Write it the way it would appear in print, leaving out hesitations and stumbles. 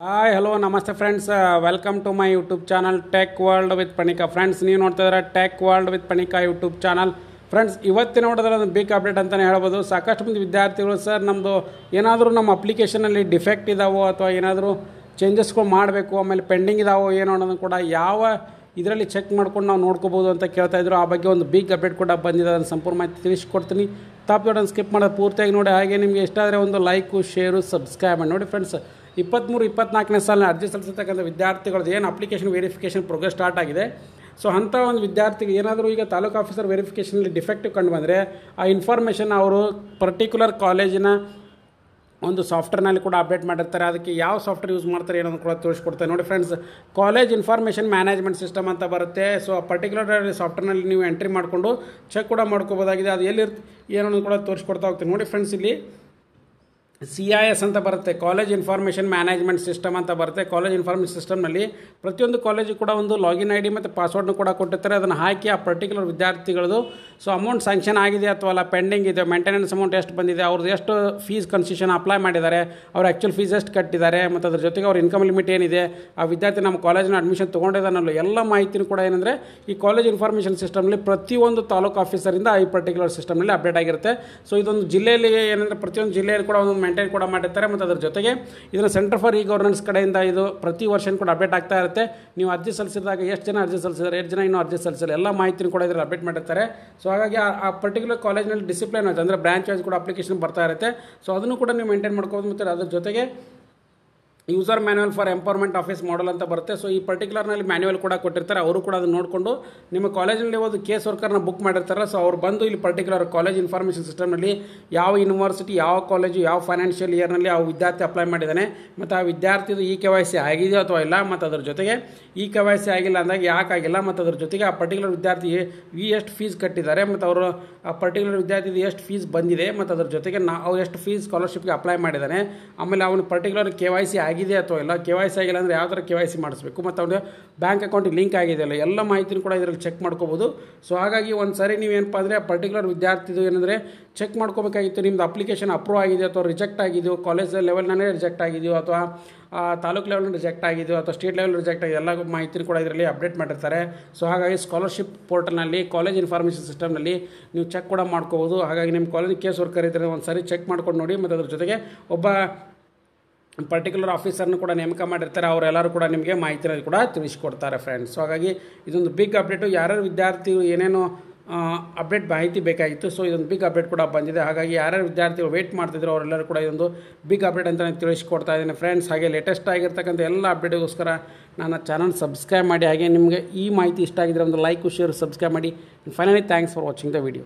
Hi hello namaste friends, welcome to my YouTube channel tech world with Panika. Friends, ನೀವು ನೋಡ್ತಾ ಇದ್ದಾರೆ tech world with Panika YouTube channel. Friends, ಇವತ್ತಿನ ನೋಡೋದ್ರಲ್ಲಿ ಒಂದು ಬಿಗ್ ಅಪ್ಡೇಟ್ ಅಂತಲೇ ಹೇಳ್ಬೋದು. ಸಾಕಷ್ಟು ಮಂದಿ ವಿದ್ಯಾರ್ಥಿಗಳು ಸರ್ ನಮ್ಮದು ಏನಾದರೂ ನಮ್ಮ ಅಪ್ಲಿಕೇಶನಲ್ಲಿ ಡಿಫೆಕ್ಟ್ ಇದ್ದಾವೋ ಅಥವಾ ಏನಾದರೂ ಚೇಂಜಸ್ಗಳು ಮಾಡಬೇಕು, ಆಮೇಲೆ ಪೆಂಡಿಂಗ್ ಇದಾವೋ ಏನೋ ಅನ್ನೋದನ್ನು ಕೂಡ ಯಾವ ಇದರಲ್ಲಿ ಚೆಕ್ ಮಾಡ್ಕೊಂಡು ನಾವು ನೋಡ್ಕೋಬೋದು ಅಂತ ಕೇಳ್ತಾಯಿದ್ರು. ಆ ಬಗ್ಗೆ ಒಂದು ಬಿಗ್ ಅಪ್ಡೇಟ್ ಕೂಡ ಬಂದಿದೆ, ಅದನ್ನು ಸಂಪೂರ್ಣ ಮಾಹಿತಿ ತಿಳಿಸ್ಕೊಡ್ತೀನಿ. ತಪ್ಪು ಸ್ಕಿಪ್ ಮಾಡೋದು ಪೂರ್ತಿಯಾಗಿ ನೋಡಿ. ಹಾಗೆ ನಿಮಗೆ ಇಷ್ಟ ಆದರೆ ಒಂದು ಲೈಕು, ಶೇರು, ಸಬ್ಸ್ಕ್ರೈಬ್ ಮಾಡಿ ನೋಡಿ. ಫ್ರೆಂಡ್ಸ್, 23-24ನೇ ಸಾಲಿನ ಅರ್ಜಿ ಸಲ್ಲಿಸತಕ್ಕಂಥ ವಿದ್ಯಾರ್ಥಿಗಳದ್ದು ಏನು ಅಪ್ಲಿಕೇಶನ್ ವೆರಿಫಿಕೇಷನ್ ಪ್ರೋಗ್ರೆಸ್ ಸ್ಟಾರ್ಟ್ ಆಗಿದೆ. ಸೊ ಅಂಥ ಒಂದು ವಿದ್ಯಾರ್ಥಿಗೆ ಏನಾದರೂ ಈಗ ತಾಲೂಕು ಆಫೀಸರ್ ವೆರಿಫಿಕೇಷನಲ್ಲಿ ಡಿಫೆಕ್ಟಿವ್ ಕಂಡು ಬಂದರೆ ಆ ಇನ್ಫಾರ್ಮೇಷನ್ ಅವರು ಪರ್ಟಿಕ್ಯುಲರ್ ಕಾಲೇಜಿನ ಒಂದು ಸಾಫ್ಟ್ವೇರ್ನಲ್ಲಿ ಕೂಡ ಅಪ್ಡೇಟ್ ಮಾಡಿರ್ತಾರೆ. ಅದಕ್ಕೆ ಯಾವ ಸಾಫ್ಟ್ವೇರ್ ಯೂಸ್ ಮಾಡ್ತಾರೆ ಏನೋ ಕೂಡ ತೋರಿಸ್ಕೊಡ್ತಾರೆ. ನೋಡಿ friends, college information management system ಅಂತ ಬರುತ್ತೆ. ಸೊ ಆ ಪರ್ಟಿಕ್ಯುಲರ್ ಸಾಫ್ಟ್ವೇರ್ನಲ್ಲಿ ನೀವು ಎಂಟ್ರಿ ಮಾಡಿಕೊಂಡು ಚೆಕ್ ಕೂಡ ಮಾಡ್ಕೋಬೋದಾಗಿದೆ. ಅದು ಎಲ್ಲಿರುತ್ತೆ ಏನೋ ಕೂಡ ತೋರಿಸ್ಕೊಡ್ತಾ ಹೋಗ್ತೀನಿ. ನೋಡಿ ಫ್ರೆಂಡ್ಸ್, ಇಲ್ಲಿ CIS ಅಂತ ಬರುತ್ತೆ, ಕಾಲೇಜ್ ಇನ್ಫಾರ್ಮೇಷನ್ ಮ್ಯಾನೇಜ್ಮೆಂಟ್ ಸಿಸ್ಟಮ್ ಅಂತ ಬರುತ್ತೆ. ಕಾಲೇಜ್ ಇನ್ಫಾರ್ಮೇಷನ್ ಸಿಸ್ಟಮ್ನಲ್ಲಿ ಪ್ರತಿಯೊಂದು ಕಾಲೇಜಿಗೆ ಕೂಡ ಒಂದು ಲಾಗಿನ್ ID ಮತ್ತು ಪಾಸ್ವರ್ಡ್ನ ಕೂಡ ಕೊಟ್ಟಿರ್ತಾರೆ. ಅದನ್ನು ಹಾಕಿ ಆ ಪರ್ಟಿಕ್ಯುಲರ್ ವಿದ್ಯಾರ್ಥಿಗಳದು ಸೊ ಅಮೌಂಟ್ ಸ್ಯಾಂಕ್ಷನ್ ಆಗಿದೆ ಅಥವಾ ಅಲ್ಲ ಪೆಂಡಿಂಗ್ ಇದೆ, ಮೇಂಟೆನೆನ್ಸ್ ಅಮೌಂಟ್ ಎಷ್ಟು ಬಂದಿದೆ, ಅವ್ರದ್ದು ಎಷ್ಟು ಫೀಸ್ ಕನ್ಸೆಷನ್ ಅಪ್ಲೈ ಮಾಡಿದ್ದಾರೆ, ಅವ್ರ ಆ್ಯಕ್ಚುಲ್ ಫೀಸ್ ಎಷ್ಟು ಕಟ್ಟಿದ್ದಾರೆ, ಮತ್ತು ಅದ್ರ ಜೊತೆಗೆ ಅವ್ರ ಇನ್ಕಮ್ ಲಿಮಿಟ್ ಏನಿದೆ, ಆ ವಿದ್ಯಾರ್ಥಿ ನಮ್ಮ ಕಾಲೇಜಿನ ಅಡ್ಮಿಷನ್ ತೊಗೊಂಡಿದ್ದಾನಲ್ಲ ಎಲ್ಲ ಮಾಹಿತಿನೂ ಕೂಡ ಏನಂದರೆ ಈ ಕಾಲೇಜ್ ಇನ್ಫಾರ್ಮೇಷನ್ ಸಿಸ್ಟಮ್ನಲ್ಲಿ ಪ್ರತಿಯೊಂದು ತಾಲೂಕು ಆಫೀಸರಿಂದ ಈ ಪರ್ಟಿಕ್ಯುಲರ್ ಸಿಸ್ಟಮ್ನಲ್ಲಿ ಅಪ್ಡೇಟ್ ಆಗಿರುತ್ತೆ. ಸೊ ಇದೊಂದು ಜಿಲ್ಲೆಯಲ್ಲಿ ಏನಂದರೆ ಪ್ರತಿಯೊಂದು ಜಿಲ್ಲೆಯಲ್ಲಿ ಕೂಡ ಒಂದು ಮೇಂಟೈನ್ ಕೂಡ ಮಾಡಿರ್ತಾರೆ. ಮತ್ತು ಅದ್ರ ಜೊತೆಗೆ ಇದನ್ನು ಸೆಂಟರ್ ಫಾರ್ ಇ ಗವರ್ನೆನ್ಸ್ ಕಡೆಯಿಂದ ಇದು ಪ್ರತಿ ವರ್ಷ ಕೂಡ ಅಪ್ಡೇಟ್ ಆಗ್ತಾ ಇರುತ್ತೆ. ನೀವು ಅರ್ಜಿ ಸಲ್ಲಿಸಿದಾಗ ಎಷ್ಟು ಜನ ಅರ್ಜಿ ಸಲ್ಲಿಸಿದ್ದಾರೆ, ಎಷ್ಟು ಜನ ಇನ್ನೂ ಅರ್ಜಿ ಸಲ್ಲಿಸಿಲ್ಲ, ಎಲ್ಲ ಮಾಹಿತಿನೂ ಕೂಡ ಇದರಲ್ಲಿ ಅಪ್ಡೇಟ್ ಮಾಡಿರ್ತಾರೆ. ಸೊ ಹಾಗಾಗಿ ಆ ಪರ್ಟಿಕ್ಯುಲರ್ ಕಾಲೇಜ್ನಲ್ಲಿ ಡಿಸಿಪ್ಲಿನ್ ಆಯ್ತು ಅಂದರೆ ಬ್ರಾಂಚ್ ವೈಸ್ ಕೂಡ ಅಪ್ಲಿಕೇಶನ್ ಬರ್ತಾ ಇರುತ್ತೆ. ಸೊ ಅದನ್ನು ಕೂಡ ನೀವು ಮೇಂಟೈನ್ ಮಾಡ್ಕೋಬೋದು. ಮತ್ತು ಅದ್ರ ಜೊತೆಗೆ user manual for empowerment office model ಅಂತ ಬರುತ್ತೆ. ಸೊ ಈ ಪರ್ಟಿಕ್ಯುಲರ್ನಲ್ಲಿ ಮ್ಯಾನ್ಯುವಲ್ ಕೂಡ ಕೊಟ್ಟಿರ್ತಾರೆ. ಅವರು ಕೂಡ ಅದನ್ನು ನೋಡಿಕೊಂಡು ನಿಮ್ಮ ಕಾಲೇಜಿನಲ್ಲಿ ಒಂದು ಕೇಸ್ ವರ್ಕರ್ನ ಬುಕ್ ಮಾಡಿರ್ತಾರೆ. ಸೊ ಅವ್ರು ಬಂದು ಇಲ್ಲಿ ಪರ್ಟಿಕ್ಯುಲರ್ ಕಾಲೇಜ್ ಇನ್ಫಾರ್ಮೇಷನ್ ಸಿಸ್ಟಮ್ನಲ್ಲಿ ಯಾವ ಯೂನಿವರ್ಸಿಟಿ, ಯಾವ ಕಾಲೇಜು, ಯಾವ ಫೈನಾನ್ಷಿಯಲ್ ಇಯರ್ನಲ್ಲಿ ಆ ವಿದ್ಯಾರ್ಥಿ ಅಪ್ಲೈ ಮಾಡಿದ್ದಾನೆ, ಮತ್ತು ಆ ವಿದ್ಯಾರ್ಥಿದು KYC ಆಗಿದೆಯೋ ಅಥವಾ ಇಲ್ಲ, ಮತ್ತು ಅದ್ರ ಜೊತೆಗೆ KYC ಆಗಿಲ್ಲ ಅಂದಾಗ ಯಾಕೆ ಆಗಿಲ್ಲ, ಮತ್ತು ಅದ್ರ ಜೊತೆಗೆ ಆ ಪರ್ಟಿಕ್ಯುಲರ್ ವಿದ್ಯಾರ್ಥಿ ಎಷ್ಟು ಫೀಸ್ ಕಟ್ಟಿದ್ದಾರೆ, ಮತ್ತು ಅವರು ಆ ಪರ್ಟಿಕ್ಯುಲರ್ ವಿದ್ಯಾರ್ಥಿದು ಎಷ್ಟು ಫೀಸ್ ಬಂದಿದೆ, ಮತ್ತು ಅದ್ರ ಜೊತೆಗೆ ಅವ್ರು ಎಷ್ಟು ಫೀಸ್ ಸ್ಕಾಲರ್ಶಿಪ್ಗೆ ಅಪ್ಲೈ ಮಾಡಿದ್ದಾನೆ, ಆಮೇಲೆ ಅವನು ಪರ್ಟಿಕ್ಯುಲರ್ KYC ಆಗಿದೆ ಅಥವಾ ಇಲ್ಲ, KYC ಆಗಿಲ್ಲ ಅಂದರೆ ಯಾವ ಥರ KYC ಮಾಡಿಸ್ಬೇಕು, ಮತ್ತು ಅವ್ರಿಗೆ ಬ್ಯಾಂಕ್ ಅಕೌಂಟಿಗೆ ಲಿಂಕ್ ಆಗಿದೆಯಲ್ಲ ಎಲ್ಲ ಮಾಹಿತಿನೂ ಕೂಡ ಇದರಲ್ಲಿ ಚೆಕ್ ಮಾಡ್ಕೋಬೋದು. ಸೊ ಹಾಗಾಗಿ ಒಂದು ಸರಿ ನೀವೇನಪ್ಪ ಅಂದರೆ ಆ ಪರ್ಟಿಕ್ಯುಲರ್ ವಿದ್ಯಾರ್ಥಿದು ಏನಂದರೆ ಚೆಕ್ ಮಾಡ್ಕೋಬೇಕಾಗಿತ್ತು, ನಿಮ್ಮದು ಅಪ್ಲಿಕೇಶನ್ ಅಪ್ರೂವ್ ಆಗಿದೆ ಅಥವಾ ರಿಜೆಕ್ಟ್ ಆಗಿದೆಯೋ, ಕಾಲೇಜ್ ಲೆವೆಲ್ನೇ ರಿಜೆಕ್ಟ್ ಆಗಿದೆಯೋ ಅಥವಾ ತಾಲೂಕು ಲೆವೆಲ್ ರಿಜೆಕ್ಟ್ ಆಗಿದೆಯೋ ಅಥವಾ ಸ್ಟೇಟ್ ಲೆವೆಲ್ ರಿಜೆಕ್ಟ್ ಆಗಿದೆ, ಎಲ್ಲ ಮಾಹಿತಿನೂ ಕೂಡ ಇದರಲ್ಲಿ ಅಪ್ಡೇಟ್ ಮಾಡಿರ್ತಾರೆ. ಸೊ ಹಾಗಾಗಿ ಸ್ಕಾಲರ್ಶಿಪ್ ಪೋರ್ಟಲ್ನಲ್ಲಿ ಕಾಲೇಜ್ ಇನ್ಫಾರ್ಮೇಷನ್ ಸಿಸ್ಟಮ್ನಲ್ಲಿ ನೀವು ಚೆಕ್ ಕೂಡ ಮಾಡ್ಕೋಬೋದು. ಹಾಗಾಗಿ ನಿಮ್ಮ ಕಾಲೇಜ್ ಕೇಸ್ ವರ್ಕರ್ ಇದ್ದರೆ ಒಂದು ಸರಿ ಚೆಕ್ ಮಾಡ್ಕೊಂಡು ನೋಡಿ. ಮತ್ತು ಅದ್ರ ಜೊತೆಗೆ ಒಬ್ಬ ಪರ್ಟಿಕ್ಯುಲರ್ ಆಫೀಸರ್ನ ಕೂಡ ನೇಮಕ ಮಾಡಿರ್ತಾರೆ, ಅವರೆಲ್ಲರೂ ಕೂಡ ನಿಮಗೆ ಮಾಹಿತಿನ ಕೂಡ ತಿಳಿಸ್ಕೊಡ್ತಾರೆ ಫ್ರೆಂಡ್ಸ್. ಸೊ ಹಾಗಾಗಿ ಇದೊಂದು ಬಿಗ್ ಅಪ್ಡೇಟು. ಯಾರ್ಯಾರು ವಿದ್ಯಾರ್ಥಿಗಳು ಏನೇನು ಅಪ್ಡೇಟ್ ಮಾಹಿತಿ ಬೇಕಾಗಿತ್ತು, ಸೊ ಇದೊಂದು ಬಿಗ್ ಅಪ್ಡೇಟ್ ಕೂಡ ಬಂದಿದೆ. ಹಾಗಾಗಿ ಯಾರ್ಯಾರು ವಿದ್ಯಾರ್ಥಿಗಳು ವೇಟ್ ಮಾಡ್ತಿದ್ರು ಅವರೆಲ್ಲರೂ ಕೂಡ ಇದೊಂದು ಬಿಗ್ ಅಪ್ಡೇಟ್ ಅಂತ ನಾನು ತಿಳಿಸ್ಕೊಡ್ತಾ ಇದ್ದೀನಿ ಫ್ರೆಂಡ್ಸ್. ಹಾಗೆ ಲೇಟೆಸ್ಟ್ ಆಗಿರ್ತಕ್ಕಂಥ ಎಲ್ಲ ಅಪ್ಡೇಟ್ಗೋಸ್ಕರ ನನ್ನ ಚಾನಲ್ ಸಬ್ಸ್ಕ್ರೈಬ್ ಮಾಡಿ. ಹಾಗೆ ನಿಮಗೆ ಈ ಮಾಹಿತಿ ಇಷ್ಟ ಆಗಿದ್ದರೆ ಒಂದು ಲೈಕ್, ಶೇರ್, ಸಬ್ಸ್ಕ್ರೈಬ್ ಮಾಡಿ. Finally thanks for watching the video.